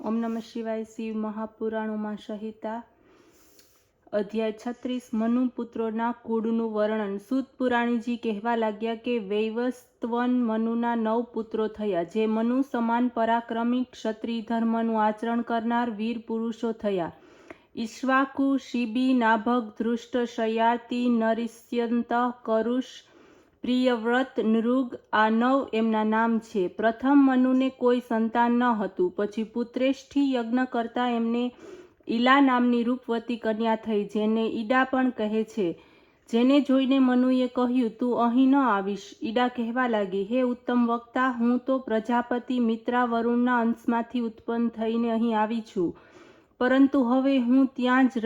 ઓમ નમઃ શિવાય. શિવ મહાપુરાણોમાં સંહિતા અધ્યાય 36 મનુપુત્રોના કુળનું વર્ણન. સૂત પુરાણીજી કહેવા લાગ્યા કે વૈવસ્વત મનુના 9 પુત્રો થયા, જે મનુ સમાન પરાક્રમી ક્ષત્રિય ધર્મનું આચરણ કરનાર વીર પુરુષો થયા. ઈક્ષ્વાકુ, શિબી, નાભગ, ધૃષ્ટ, શયાતિ, નરિષ્યંત, કરુષ, પ્રિયવ્રત, નૃગ આ 9 એમના નામ છે. પ્રથમ મનુને કોઈ સંતાન ન હતું. પછી પુત્રેષ્ઠી યજ્ઞ કરતા એમને ઈલા નામની રૂપવતી કન્યા થઈ, જેને ઈડા પણ કહે છે. જેને જોઈને મનુએ કહ્યું, તું અહીં ન આવીશ. ઈડા કહેવા લાગી, હે ઉત્તમ વક્તા, હું તો પ્રજાપતિ મિત્રા વરુણના અંશમાંથી ઉત્પન્ન થઈને અહીં આવી છું, પરંતુ હવે હું ત્યાં જ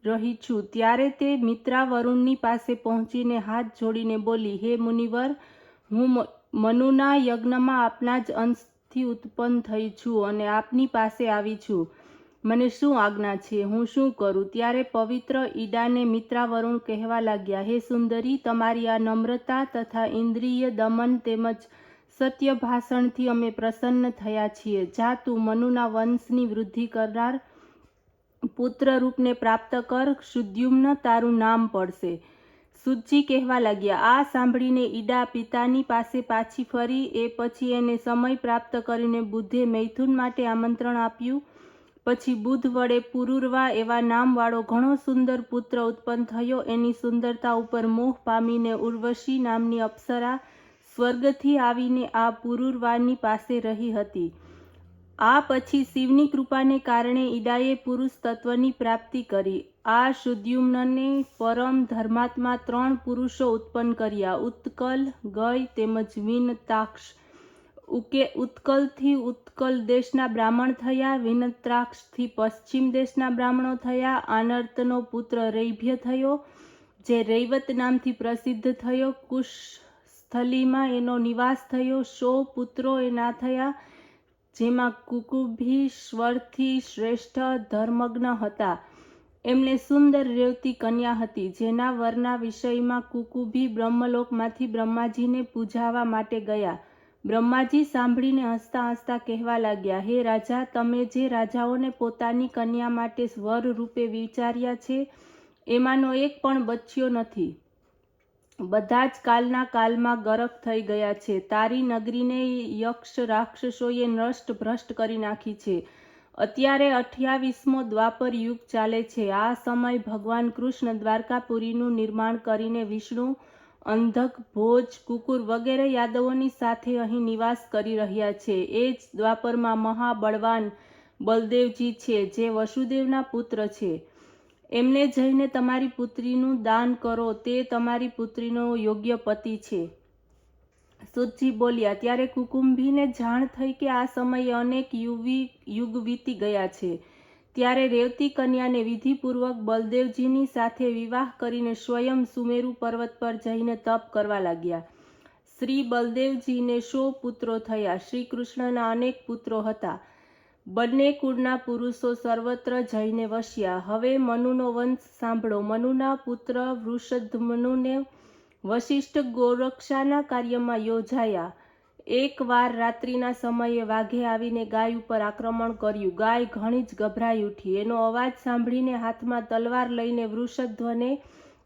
રહી છું. ત્યારે તે મિત્રા વરુણની પાસે પહોંચીને હાથ જોડીને બોલી, હે મુનિવર, હું મનુના યજ્ઞમાં આપના જ અંશથી ઉત્પન્ન થઈ છું અને આપની પાસે આવી છું. મને શું આજ્ઞા છે? હું શું કરું? ત્યારે પવિત્ર ઈડાને મિત્રા વરુણ કહેવા લાગ્યા, હે સુંદરી, તમારી આ નમ્રતા તથા ઇન્દ્રિય દમન તેમજ સત્ય ભાષણથી અમે પ્રસન્ન થયા છીએ. જા, તું મનુના વંશની વૃદ્ધિ કરનાર પુત્ર રૂપને પ્રાપ્ત કર. શુદ્યુમ્ન તારું નામ પડશે. સૂતજી કહેવા લાગ્યા. આ સાંભળીને ઈડા પિતાની પાસે પાછી ફરી. એ પછી એને સમય પ્રાપ્ત કરીને બુદ્ધે મૈથુન માટે આમંત્રણ આપ્યું. પછી બુદ્ધ વડે પુરુરવા એવા નામવાળો ઘણો સુંદર પુત્ર ઉત્પન્ન થયો. એની સુંદરતા ઉપર મોહ પામીને ઉર્વશી નામની અપ્સરા સ્વર્ગથી આવીને આ પુરુરવાની પાસે રહી હતી. આ પછી શિવની કૃપાને કારણે ઈડાએ પુરુષ તત્વની પ્રાપ્તિ કરી. આ શુદ્યુમ્નને પરમ ધર્માત્મા 3 પુરુષો ઉત્પન્ન કર્યા. ઉત્કલ, ગય તેમજ વિનતાક્ષ. ઉત્કલથી ઉત્કલ દેશના બ્રાહ્મણ થયા. વિનત્રાક્ષથી પશ્ચિમ દેશના બ્રાહ્મણો થયા. આનર્તનો પુત્ર રૈભ્ય થયો, જે રૈવત નામથી પ્રસિદ્ધ થયો. કુશસ્થલીમાં એનો નિવાસ થયો. 100 પુત્રો એના થયા, જેમાં કુકુભી સ્વરથી શ્રેષ્ઠ ધર્મજ્ઞ હતા. એમને સુંદર રેવતી કન્યા હતી, જેના વરના વિષયમાં કુકુભી બ્રહ્મલોકમાંથી બ્રહ્માજીને પૂજાવા માટે ગયા. બ્રહ્માજી સાંભળીને હસતા હસતા કહેવા લાગ્યા, હે રાજા, તમે જે રાજાઓને પોતાની કન્યા માટે વર રૂપે વિચાર્યા છે, એમાંનો એક પણ બચ્યો નથી. બધા જ કાલના કાલમાં ગરક થઈ ગયા છે. તારી નગરીને યક્ષ રાક્ષસોએ નષ્ટ ભ્રષ્ટ કરી નાખી છે. અત્યારે 28મો દ્વાપર યુગ ચાલે છે. આ સમય ભગવાન કૃષ્ણ દ્વારકાપુરીનું નિર્માણ કરીને વિષ્ણુ, અંધક, ભોજ, કુકુર વગેરે યાદવોની સાથે અહીં નિવાસ કરી રહ્યા છે. એ જ દ્વાપરમાં મહાબળવાન બલદેવજી છે, જે વસુદેવના પુત્ર છે. એમને જઈને તમારી પુત્રીનું દાન કરો. તે તમારી પુત્રીનો યોગ્ય પતિ છે. સૂતજી બોલ્યા. ત્યારે કુકુંભીને જાણ થઈ કે આ સમયે અનેક યુગ વીતી ગયા છે. ત્યારે રેવતી કન્યાને વિધિપૂર્વક બલદેવજીની સાથે વિવાહ કરીને સ્વયં સુમેરુ પર્વત પર જઈને તપ કરવા લાગ્યા. શ્રી બલદેવજીને 100 પુત્રો થયા. શ્રી કૃષ્ણના અનેક પુત્રો હતા. બંને કુળના પુરુષો સર્વત્ર જઈને વસ્યા. હવે મનુનો વંશ સાંભળો. મનુના પુત્ર વૃષદ્મનુને વશિષ્ઠ ગોરક્ષાના કાર્યમાં યોજાયા. એક વાર રાત્રિના સમયે વાઘે આવીને ગાય ઉપર આક્રમણ કર્યું. ગાય ઘણી જ ગભરાઈ ઉઠી. એનો અવાજ સાંભળીને હાથમાં તલવાર લઈને વૃષધ્વને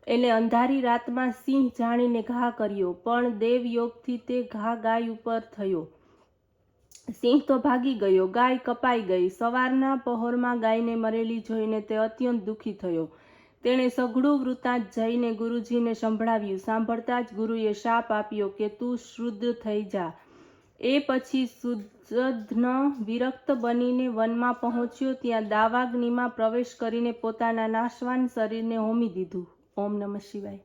એને અંધારી રાતમાં સિંહ જાણીને ઘા કર્યો, પણ દેવયોગથી તે ઘા ગાય ઉપર થયો. સિંહ તો ભાગી ગયો. ગાય કપાઈ ગઈ. સવારના પહોરમાં ગાયને મરેલી જોઈને તે અત્યંત દુઃખી થયો. તેણે સઘળું વૃત્તાંત જઈને ગુરુજીને સંભળાવ્યું. સાંભળતા જ ગુરુએ શાપ આપ્યો કે તું શુદ્ર થઈ જા. એ પછી શુદ્ધધ્ન વિરક્ત બનીને વનમાં પહોંચ્યો. ત્યાં દાવાગ્નિમાં પ્રવેશ કરીને પોતાના નાશવાન શરીરને હોમી દીધું. ઓમ નમઃ શિવાય.